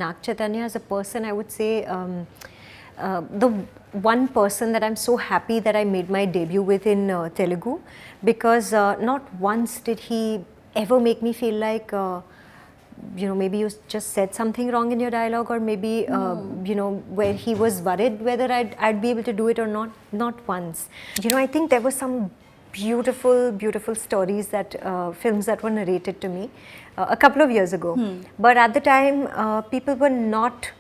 Naga Chaitanya as a person, I would say the one person that I'm so happy that I made my debut with in Telugu, because not once did he ever make me feel like maybe you just said something wrong in your dialogue, or maybe where he was worried whether I'd be able to do it or not. Not once. I think there were some beautiful stories that films that were narrated to me a couple of years ago, but at the time people were not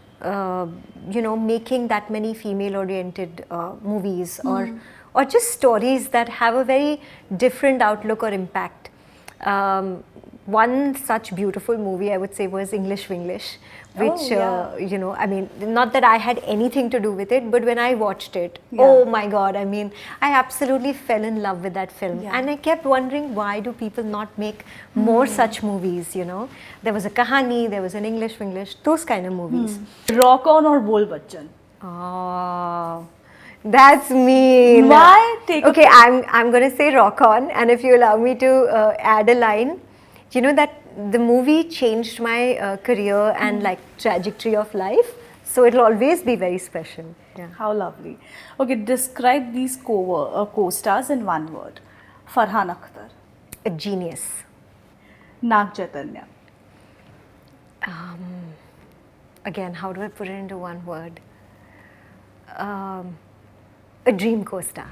making that many female oriented movies, or just stories that have a very different outlook or impact. One such beautiful movie, I would say, was English Winglish, which, I mean, not that I had anything to do with it, but when I watched it, oh my God, I mean, I absolutely fell in love with that film. And I kept wondering, why do people not make more such movies, There was a Kahani, there was an English Winglish, those kind of movies. Rock On or Bol Bachchan? Oh, that's mean. Why? Okay, I'm going to say Rock On, and if you allow me to add a line, that the movie changed my career and like trajectory of life, so it'll always be very special. Yeah. How lovely. Okay, describe these co-stars in one word. Farhan Akhtar. A genius. Naga Chaitanya. Again, how do I put it into one word? A dream co-star.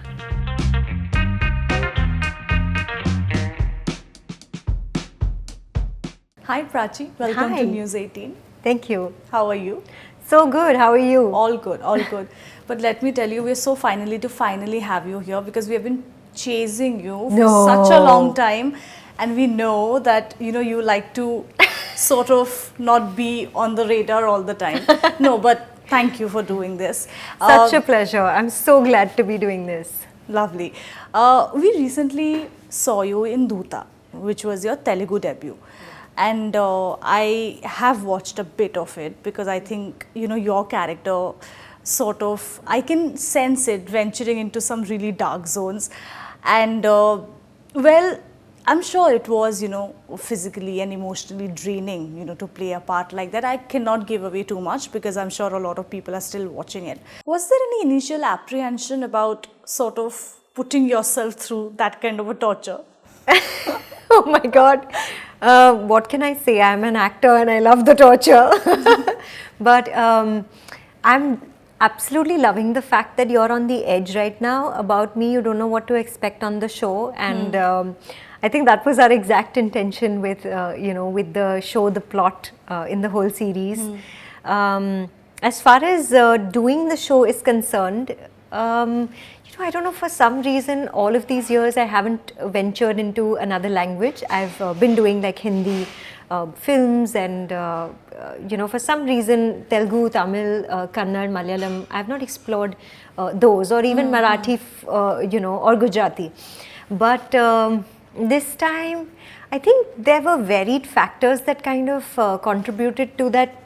Hi Pracchi, welcome Hi. to News 18. Thank you. How are you? So good, how are you? All good, all good. But let me tell you, we're so finally have you here, because we have been chasing you for such a long time, and we know that you like to sort of not be on the radar all the time. No, but thank you for doing this. Such a pleasure. I'm so glad to be doing this. Lovely. We recently saw you in Dhootha, which was your Telugu debut. And I have watched a bit of it, because I think, your character sort of, I can sense it venturing into some really dark zones. And well, I'm sure it was, physically and emotionally draining, to play a part like that. I cannot give away too much, because I'm sure a lot of people are still watching it. Was there any initial apprehension about sort of putting yourself through that kind of a torture? Oh my God. What can I say? I'm an actor and I love the torture. But I'm absolutely loving the fact that you're on the edge right now about me. You don't know what to expect on the show. And I think that was our exact intention with, with the show, the plot in the whole series. As far as doing the show is concerned, I don't know, for some reason all of these years I haven't ventured into another language. I've been doing like Hindi films, and for some reason Telugu, Tamil, Kannada, Malayalam, I've not explored those, or even Marathi, or Gujarati. But this time I think there were varied factors that kind of contributed to that.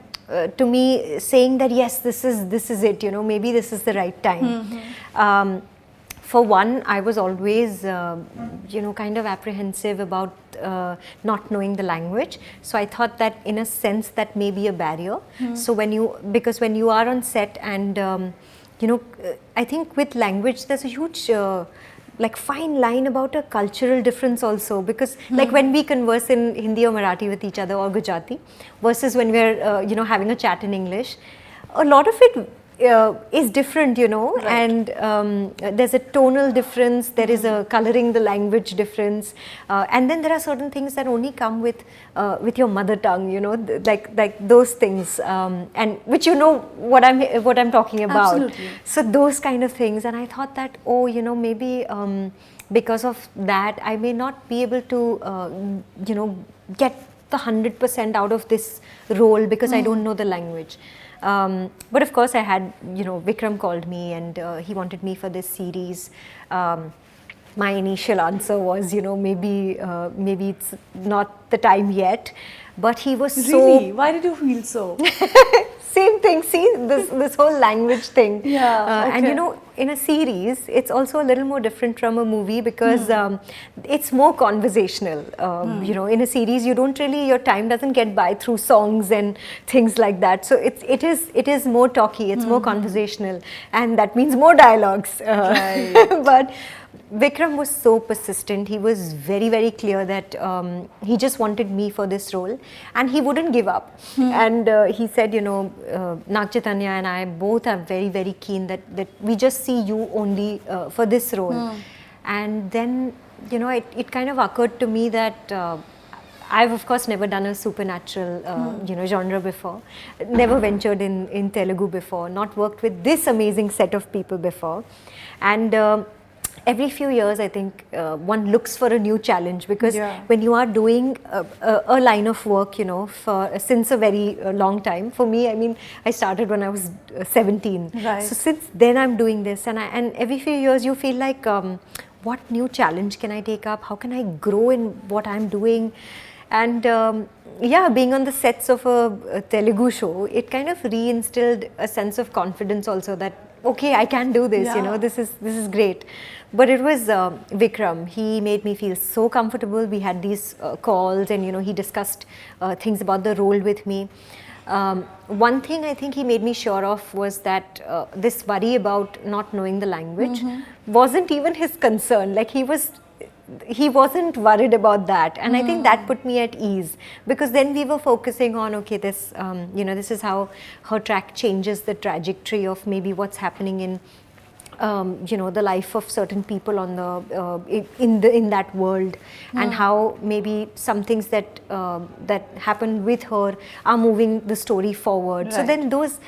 To me saying that yes, this is it, maybe this is the right time. For one, I was always kind of apprehensive about not knowing the language, so I thought that in a sense that may be a barrier. So because when you are on set, and I think with language there's a huge like fine line about a cultural difference also, because like when we converse in Hindi or Marathi with each other, or Gujarati, versus when we're having a chat in English, a lot of it is different, right. And there's a tonal difference, there is a coloring the language difference, and then there are certain things that only come with your mother tongue, like those things, and which what I'm talking about. Absolutely. So those kind of things, and I thought that maybe because of that I may not be able to get the 100% out of this role, because I don't know the language. But of course I had, Vikram called me, and he wanted me for this series. my initial answer was, maybe it's not the time yet. But he was Really? Why did you feel so? same thing. See, this whole language thing. Yeah, And okay. in a series, it's also a little more different from a movie because it's more conversational. In a series, you don't really, your time doesn't get by through songs and things like that. So it is more talky, it's more conversational, and that means more dialogues. Right. But Vikram was so persistent. He was very, very clear that he just wanted me for this role, and he wouldn't give up. And he said, Naga Chaitanya and I both are very, very keen that we just see you only for this role. And then, it kind of occurred to me that I've of course never done a supernatural genre before, never ventured in Telugu before, not worked with this amazing set of people before, and every few years I think one looks for a new challenge, because when you are doing a line of work since a very long time. For me, I mean, I started when I was 17, Right. so since then I'm doing this, and every few years you feel like what new challenge can I take up, how can I grow in what I'm doing. And being on the sets of a Telugu show, it kind of reinstilled a sense of confidence also, that okay, I can do this, this is great. But it was Vikram. He made me feel so comfortable. We had these calls, and he discussed things about the role with me. One thing I think he made me sure of was that this worry about not knowing the language wasn't even his concern. Like he wasn't worried about that, and I think that put me at ease, because then we were focusing on, okay, this this is how her track changes the trajectory of maybe what's happening in the life of certain people on the in that world, and how maybe some things that that happened with her are moving the story forward. So then those,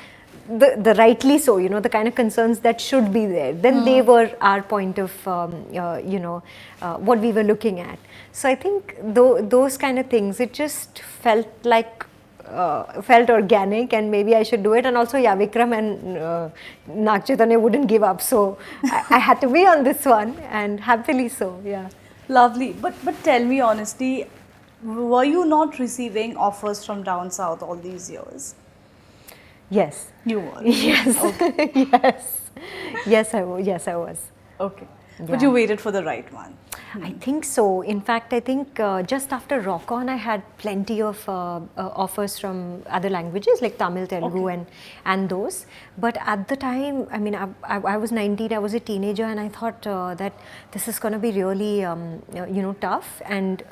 the rightly so, the kind of concerns that should be there, then they were our point of what we were looking at. So I think those kind of things, it just felt like felt organic, and maybe I should do it. And also, Vikram and Naga Chaitanya wouldn't give up, so I had to be on this one, and happily so. Lovely. But tell me honestly, were you not receiving offers from down south all these years? Yes. You were. Yes. Okay. Yes, I was. Okay. But you waited for the right one. I think so. In fact, I think just after Rock On, I had plenty of offers from other languages like Tamil, Telugu, and those. But at the time, I mean, I was 19, I was a teenager, and I thought that this is going to be really, tough, and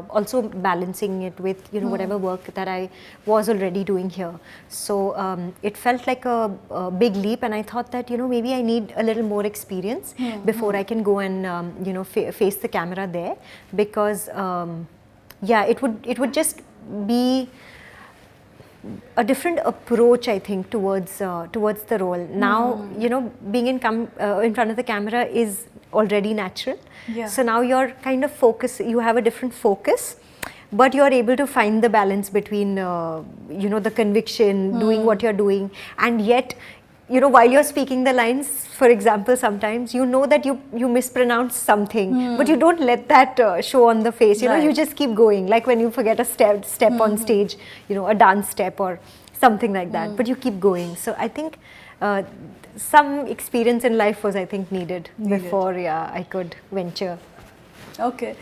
also balancing it with, whatever work that I was already doing here. So it felt like a big leap, and I thought that, maybe I need a little more experience before I can go and, face the camera there, because it would just be a different approach, I think, towards the role. Now, being in front of the camera is already natural. So now you're kind of you have a different focus, but you're able to find the balance between the conviction, doing what you're doing, and yet, while you're speaking the lines, for example, sometimes that you mispronounce something, but you don't let that show on the face. You just keep going, like when you forget a step on stage, a dance step or something like that, but you keep going. So I think some experience in life was, I think, needed before I could venture. Okay.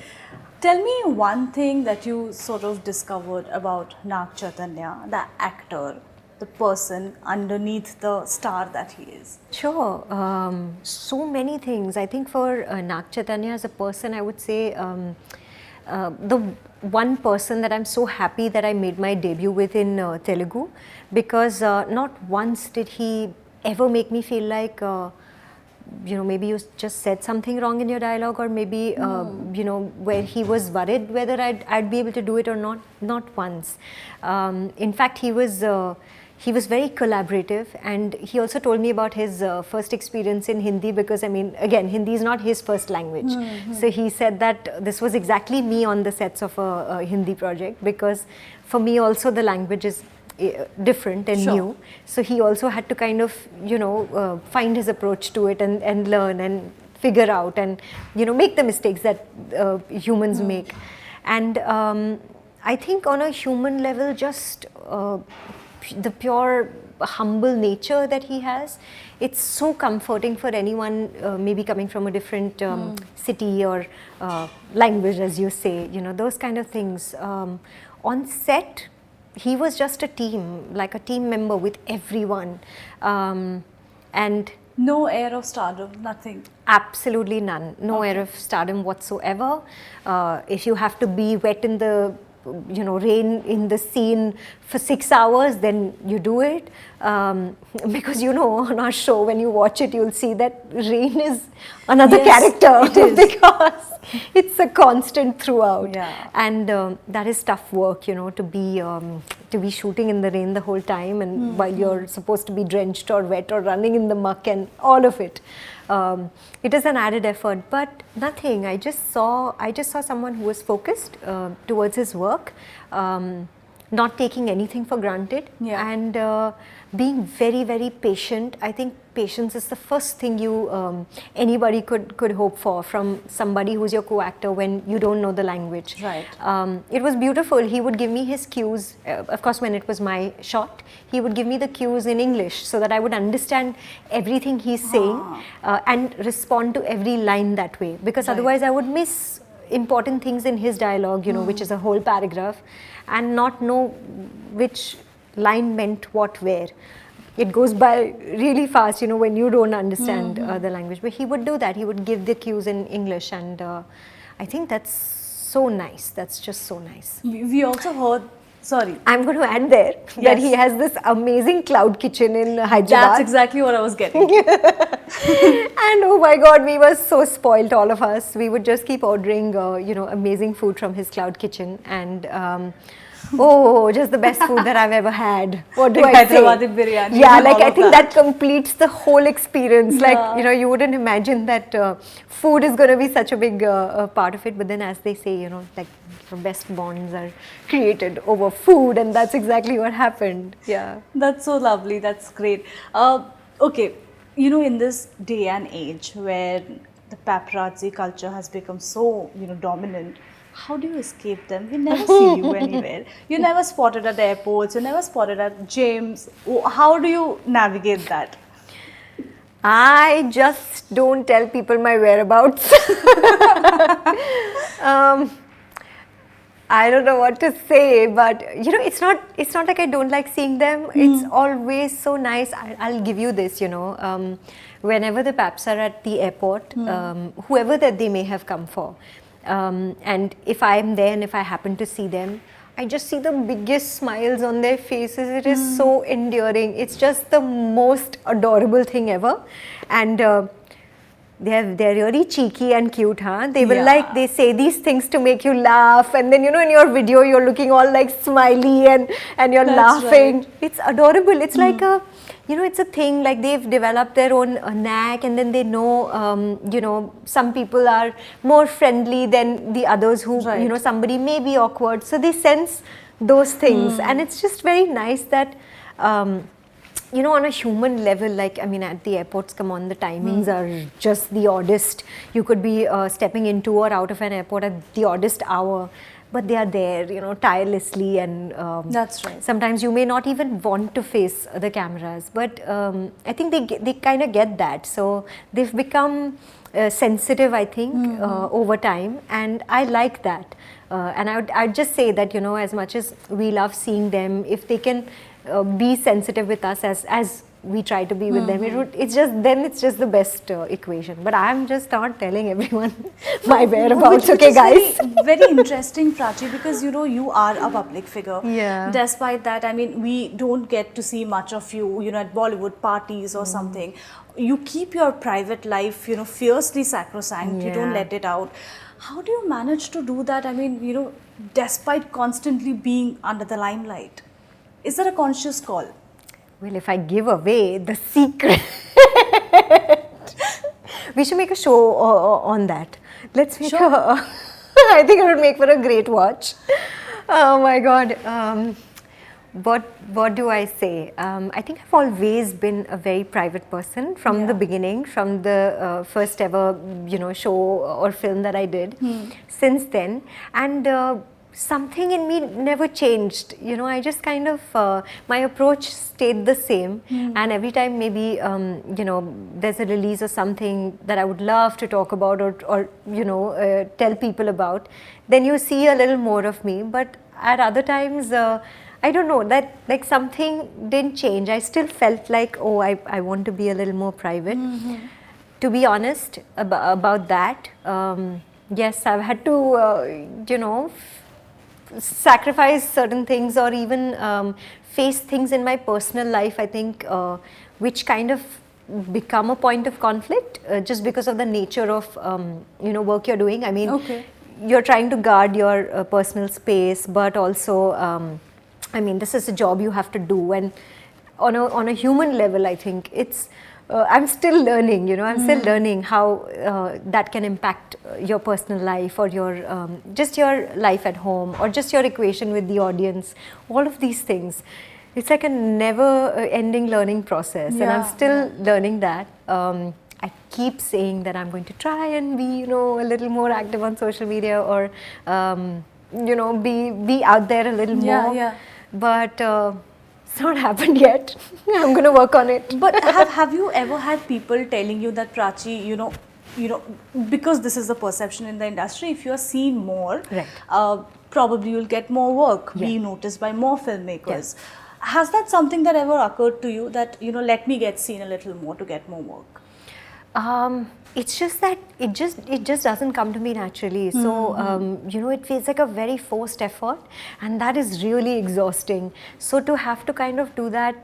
Tell me one thing that you sort of discovered about Naga Chaitanya, the actor, the person underneath the star that he is. Sure. So many things. I think for Naga Chaitanya as a person, I would say the one person that I'm so happy that I made my debut with in Telugu, because not once did he ever make me feel like maybe you just said something wrong in your dialogue, or maybe where he was worried whether I'd be able to do it or not. Not once. In fact, he was very collaborative, and he also told me about his first experience in Hindi, because I mean, again, Hindi is not his first language. So he said that this was exactly me on the sets of a Hindi project, because for me also the language is different and new. So he also had to kind of find his approach to it and learn and figure out and, you know, make the mistakes that humans make. And I think on a human level, just the pure humble nature that he has, it's so comforting for anyone maybe coming from a different city or language, as you say, you know, those kind of things. On set, he was just a team, like a team member with everyone. And no air of stardom, nothing. absolutely none. No air of stardom whatsoever. If you have to be wet in the, you know, rain in the scene for 6 hours, then you do it. Because, you know, on our show, when you watch it, you'll see that rain is another character. It is. Because it's a constant throughout. Yeah. And that is tough work, you know, to be shooting in the rain the whole time, and while you're supposed to be drenched or wet or running in the muck and all of it. It is an added effort, but nothing. I just saw someone who was focused towards his work, not taking anything for granted, and being very, very patient. I think patience is the first thing anybody could hope for from somebody who's your co-actor when you don't know the language. Right. It was beautiful. He would give me his cues. Of course, when it was my shot, he would give me the cues in English so that I would understand everything he's saying and respond to every line that way. Because otherwise, I would miss important things in his dialogue, you know, which is a whole paragraph, and not know which line meant what where. It goes by really fast, you know, when you don't understand the language. But he would do that. He would give the cues in English, and I think that's so nice. That's just so nice. We also heard, sorry. I'm going to add there that he has this amazing cloud kitchen in Hyderabad. That's exactly what I was getting. And oh my God, we were so spoiled, all of us. We would just keep ordering, you know, amazing food from his cloud kitchen, and oh, just the best food that I've ever had. What do I say? Hyderabadi biryani. Yeah, like I think that completes the whole experience. Like, you know, you wouldn't imagine that food is going to be such a big part of it. But then, as they say, you know, like the best bonds are created over food, and that's exactly what happened. Yeah. That's so lovely. That's great. Okay, you know, in this day and age where the paparazzi culture has become so, you know, dominant, how do you escape them? We never see you anywhere. You're never spotted at airports. You're never spotted at gyms. How do you navigate that? I just don't tell people my whereabouts. I don't know what to say, but you know, it's not like I don't like seeing them. It's always so nice. I'll give you this, you know, whenever the paps are at the airport, whoever that they may have come for, and if I'm there and if I happen to see them, I just see the biggest smiles on their faces. It is so endearing. It's just the most adorable thing ever, and they're really cheeky and cute, huh? They will they say these things to make you laugh, and then, you know, in your video you're looking all like smiley and you're laughing. Right. It's adorable. It's like a, you know, it's a thing, like they've developed their own knack, and then they know, you know, some people are more friendly than the others who, you know, somebody may be awkward. So they sense those things, and it's just very nice that, you know, on a human level, like, I mean, at the airports, come on, the timings are just the oddest. You could be stepping into or out of an airport at the oddest hour, but they are there, you know, tirelessly, and that's right. Sometimes you may not even want to face the cameras, but I think they kind of get that. So they've become sensitive, I think, over time, and I like that. And I'd just say that, you know, as much as we love seeing them, if they can be sensitive with us as we try to be with them, it's just the best equation. But I'm just not telling everyone my whereabouts, okay, guys? Very interesting, Pracchi, because, you know, you are a public figure. Yeah. Despite that, I mean, we don't get to see much of you, you know, at Bollywood parties or something. You keep your private life, you know, fiercely sacrosanct. You don't let it out. How do you manage to do that? I mean, you know, despite constantly being under the limelight. Is that a conscious call? Well, if I give away the secret, we should make a show on that. Let's make I think it would make for a great watch. Oh my God. What do I say? I think I've always been a very private person from the beginning, from the first ever show or film that I did. Since then, and something in me never changed. I just kind of my approach stayed the same. And every time maybe there's a release or something that I would love to talk about or tell people about, then you see a little more of me. But at other times, I don't know, that like something didn't change. I still felt like, oh, I want to be a little more private. To be honest about that, yes, I've had to, sacrifice certain things or even face things in my personal life, I think, which kind of become a point of conflict just because of the nature of, work you're doing. I mean, you're trying to guard your personal space, but also, I mean, this is a job you have to do, and on a human level, I think it's. I'm still learning, I'm still learning how that can impact your personal life or your just your life at home or just your equation with the audience. All of these things, it's like a never-ending learning process, and I'm still learning that. I keep saying that I'm going to try and be, a little more active on social media or, be out there a little more. But it's not happened yet. I'm going to work on it. But have you ever had people telling you that, Pracchi, because this is the perception in the industry, if you are seen more, probably you'll get more work, be noticed by more filmmakers. Has that something that ever occurred to you that, let me get seen a little more to get more work? It's just that it just doesn't come to me naturally. So, it feels like a very forced effort, and that is really exhausting. So to have to kind of do that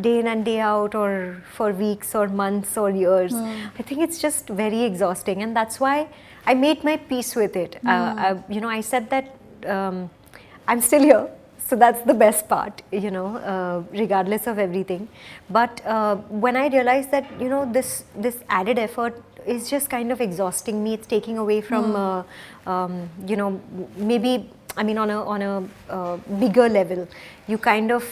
day in and day out or for weeks or months or years, I think it's just very exhausting, and that's why I made my peace with it. I said that I'm still here. So that's the best part, regardless of everything. But when I realized that, this added effort is just kind of exhausting me, it's taking away from, maybe, I mean, on a bigger level, you kind of,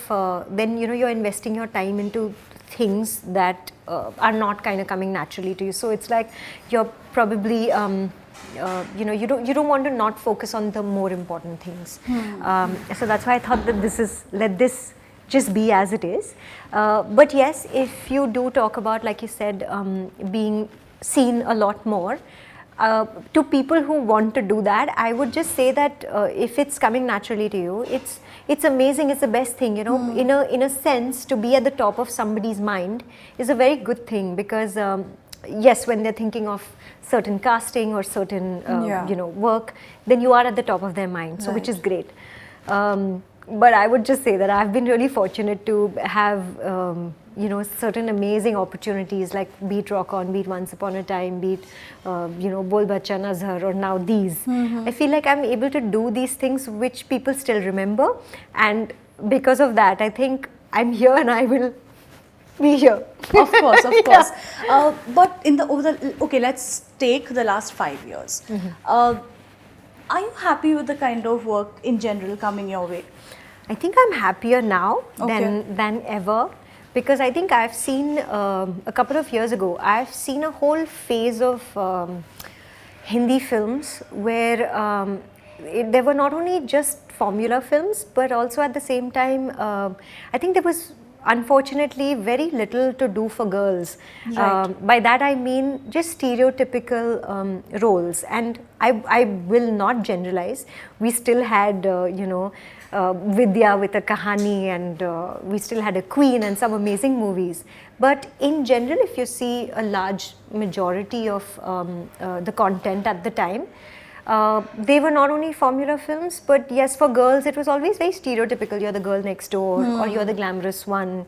then, you're investing your time into things that are not kind of coming naturally to you. So it's like you're probably, you don't want to not focus on the more important things. So that's why I thought that let this just be as it is. But yes, if you do talk about, like you said, being seen a lot more, to people who want to do that, I would just say that if it's coming naturally to you, it's amazing. It's the best thing, in a sense, to be at the top of somebody's mind is a very good thing, because yes, when they're thinking of certain casting or certain work, then you are at the top of their mind, so which is great. But I would just say that I've been really fortunate to have certain amazing opportunities, like be it Rock On, be it Once Upon a Time, be it Bol Bachcha, Nazar, or now these. I feel like I'm able to do these things which people still remember, and because of that, I think I'm here and I will be here. Of course, of course. But okay, let's take the last 5 years. Are you happy with the kind of work in general coming your way? I think I'm happier now than ever, because I think I've seen a couple of years ago, I've seen a whole phase of Hindi films where there were not only just formula films, but also at the same time, I think there was unfortunately very little to do for girls. By that I mean just stereotypical roles, and I will not generalize. We still had Vidya with a Kahani, and we still had a Queen and some amazing movies. But in general, if you see a large majority of the content at the time, they were not only formula films, but yes, for girls it was always very stereotypical. You're the girl next door, or you're the glamorous one.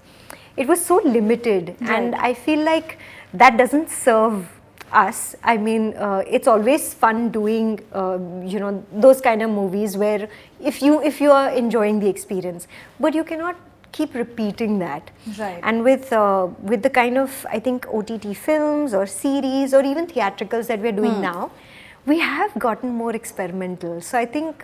It was so limited, and I feel like that doesn't serve us. I mean, it's always fun doing those kind of movies where if you are enjoying the experience, but you cannot keep repeating that. And with the kind of, I think, OTT films or series or even theatricals that we're doing now, we have gotten more experimental. So I think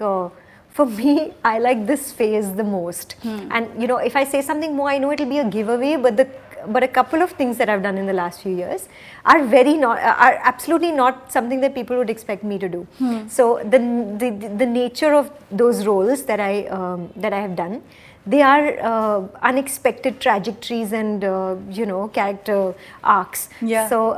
for me, I like this phase the most. And you know, if I say something more, I know it'll be a giveaway, but a couple of things that I've done in the last few years are are absolutely not something that people would expect me to do. So the nature of those roles that I have done, they are unexpected trajectories and you know, character arcs. Yeah. So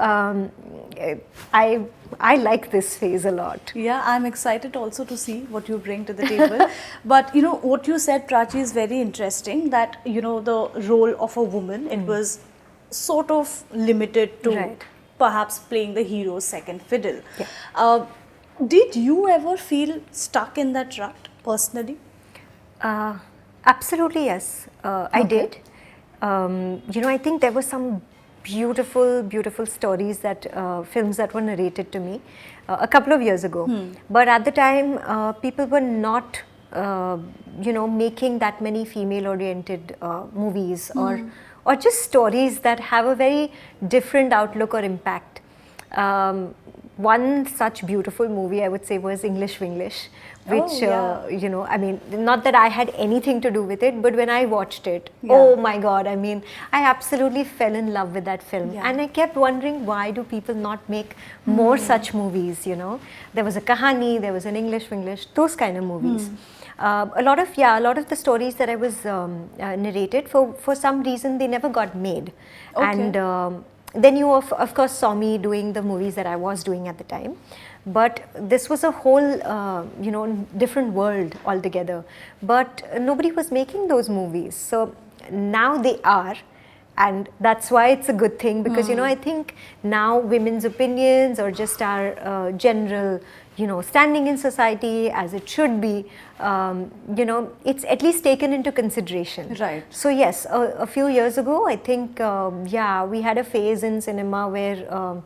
I like this phase a lot. Yeah, I'm excited also to see what you bring to the table. But you know, what you said, Pracchi, is very interesting, that you know, the role of a woman, it was sort of limited to Right. perhaps playing the hero's second fiddle. Yeah. Did you ever feel stuck in that rut personally? Absolutely, yes. I did. You know, I think there were some beautiful, beautiful stories that films that were narrated to me a couple of years ago. But at the time, people were not, you know, making that many female-oriented movies or just stories that have a very different outlook or impact. One such beautiful movie, I would say, was English Winglish, which, you know, I mean, not that I had anything to do with it, but when I watched it, oh my God, I mean, I absolutely fell in love with that film. And I kept wondering, why do people not make more such movies, you know? There was a Kahani, there was an English Winglish, those kind of movies. A lot of the stories that I was narrated, for some reason, they never got made. And then you of course saw me doing the movies that I was doing at the time, but this was a whole you know, different world altogether, but nobody was making those movies. So now they are, and that's why it's a good thing, because you know, I think now women's opinions, or just our general, you know, standing in society as it should be, you know, it's at least taken into consideration. Right. So yes, a few years ago, I think, yeah, we had a phase in cinema where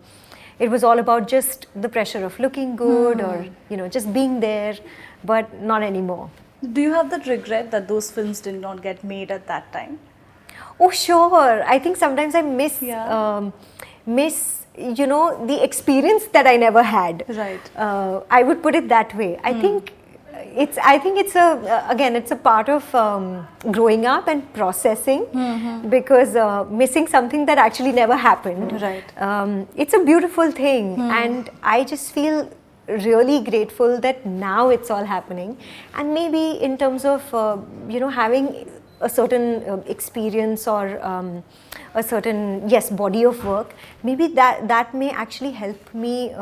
it was all about just the pressure of looking good, or you know, just being there, but not anymore. Do you have that regret that those films did not get made at that time? Oh sure, I think sometimes I miss you know, the experience that I never had. Right. I would put it that way. I think it's again, it's a part of growing up and processing, because missing something that actually never happened. Right. It's a beautiful thing, and I just feel really grateful that now it's all happening. And maybe in terms of you know, having a certain experience, or a certain body of work, maybe that may actually help me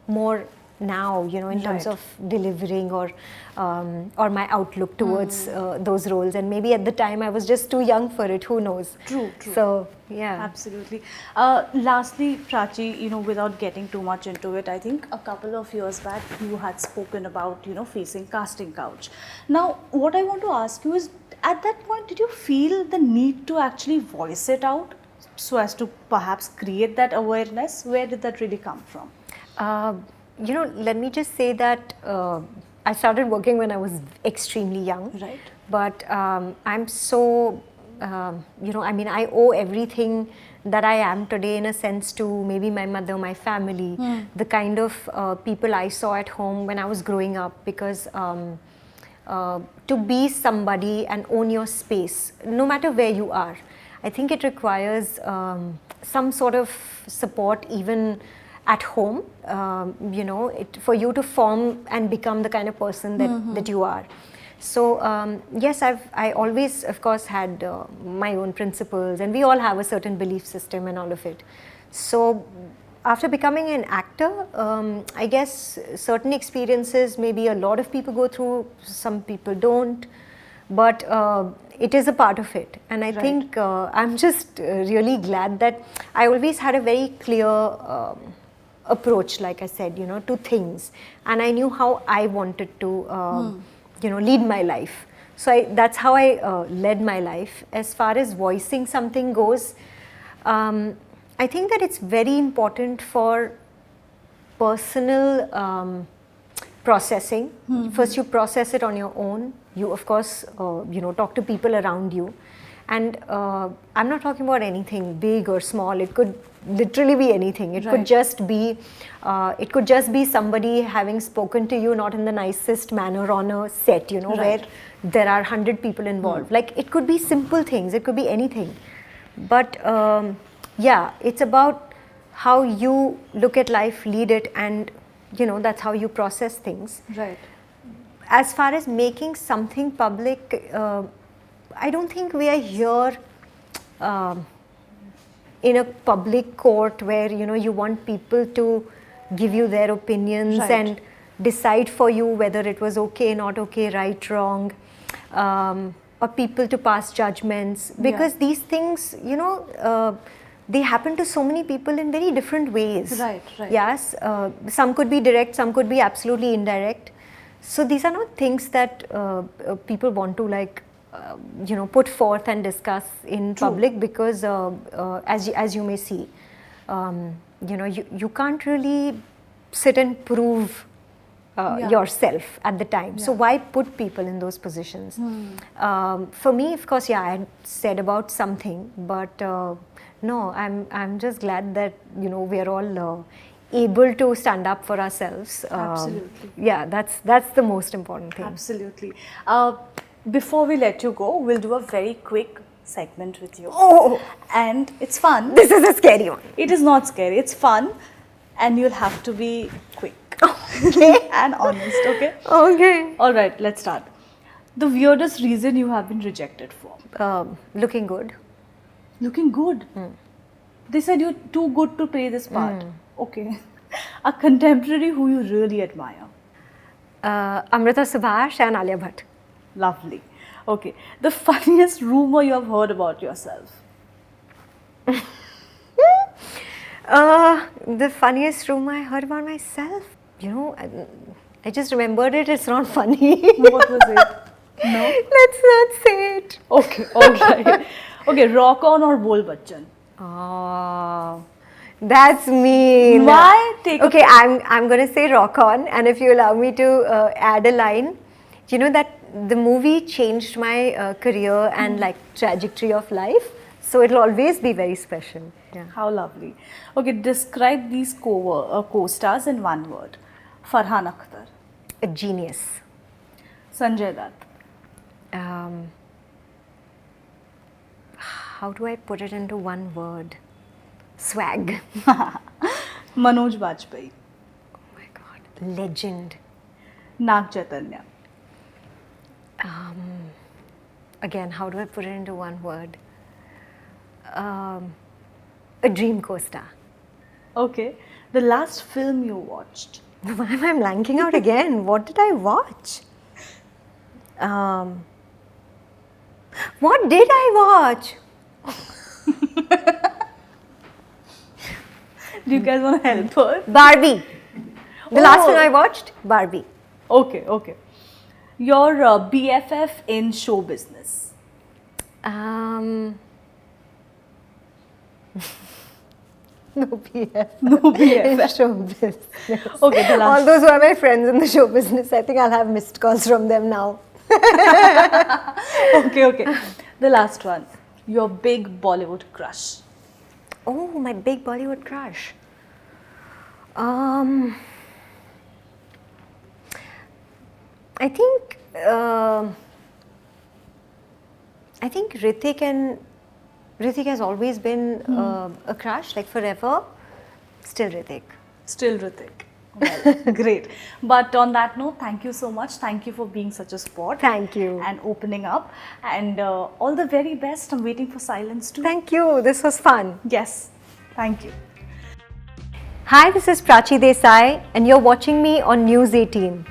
more now, you know, in terms of delivering, or my outlook towards those roles. And maybe at the time I was just too young for it, who knows. True. So yeah, Absolutely. Lastly, Pracchi, you know, without getting too much into it, I think a couple of years back you had spoken about, you know, facing casting couch. Now, what I want to ask you is, at that point, did you feel the need to actually voice it out so as to perhaps create that awareness? Where did that really come from? you know, let me just say that I started working when I was extremely young. Right. But I'm so, you know, I mean, I owe everything that I am today, in a sense, to maybe my mother, my family, the kind of people I saw at home when I was growing up. Because to be somebody and own your space, no matter where you are, I think it requires some sort of support, even at home, you know, for you to form and become the kind of person that you are. So yes, I always, of course, had my own principles, and we all have a certain belief system and all of it. So after becoming an actor, I guess certain experiences, maybe a lot of people go through, some people don't, but it is a part of it. And I think I'm just really glad that I always had a very clear approach, like I said, you know, to things, and I knew how I wanted to you know, lead my life. So that's how I led my life. As far as voicing something goes, I think that it's very important for personal processing. First you process it on your own. You of course you know, talk to people around you, And I'm not talking about anything big or small. It could literally be anything. It Right. could just be somebody having spoken to you not in the nicest manner on a set, you know, Right. where there are 100 people involved. Like, it could be simple things. It could be anything. But yeah, it's about how you look at life, lead it, and you know, that's how you process things. Right. As far as making something public, I don't think we are here in a public court where, you know, you want people to give you their opinions Right. and decide for you whether it was okay, not okay, right, wrong, or people to pass judgments, because these things, you know, they happen to so many people in very different ways. Right, right. Yes, some could be direct, some could be absolutely indirect. So these are not things that people want to, like, you know, put forth and discuss in public, because as you may see, you know, you can't really sit and prove yourself at the time. So why put people in those positions? For me, of course, I had said about something, but no, I'm just glad that, you know, we are all able to stand up for ourselves. Absolutely. Yeah, that's the most important thing. Absolutely. Before we let you go, we'll do a very quick segment with you. Oh, And it's fun. this is a scary one. It is not scary. It's fun. And you'll have to be quick Okay. and honest, okay? Okay. All right, let's start. The weirdest reason you have been rejected for? Looking good. Looking good. They said you're too good to play this part. Okay. A contemporary who you really admire? Amrita Subhash and Alia Bhatt. Lovely. Okay. The funniest rumor you have heard about yourself? The funniest rumor I heard about myself, you know, I just remembered it. It's not funny. What was it? No? Let's not say it. Okay, alright. Okay, rock on or bol bachchan? Oh, that's mean. Why? Take a Okay, I'm gonna say rock on, and if you allow me to add a line, you know that the movie changed my career and like trajectory of life, so it'll always be very special. Yeah. How lovely. Okay, describe these co-stars in one word. Farhan Akhtar, A genius. Sanjay Dutt, How do I put it into one word? Swag. Manoj Bajpayee, Oh my God. Legend. Naga Chaitanya, Again, how do I put it into one word? A dream co-star. Okay, the last film you watched? Why am I blanking out again? What did I watch? What did I watch? Do you guys want to help her? Barbie. The last Oh. one I watched, Barbie. Okay, okay. Your BFF in show business? No BF. No BFF. In show business. Okay, the All last. those who are my friends in the show business, I think I'll have missed calls from them now. Okay, okay. The last one. Your big Bollywood crush? Oh, my big Bollywood crush. I think Hrithik has always been a crush, like forever. Still Hrithik. Still Hrithik. Well, great. But on that note, thank you so much. Thank you for being such a sport. Thank you. And opening up. And all the very best. I'm waiting for silence too. Thank you. This was fun. Yes. Thank you. Hi, this is Pracchi Desai, and you're watching me on News 18.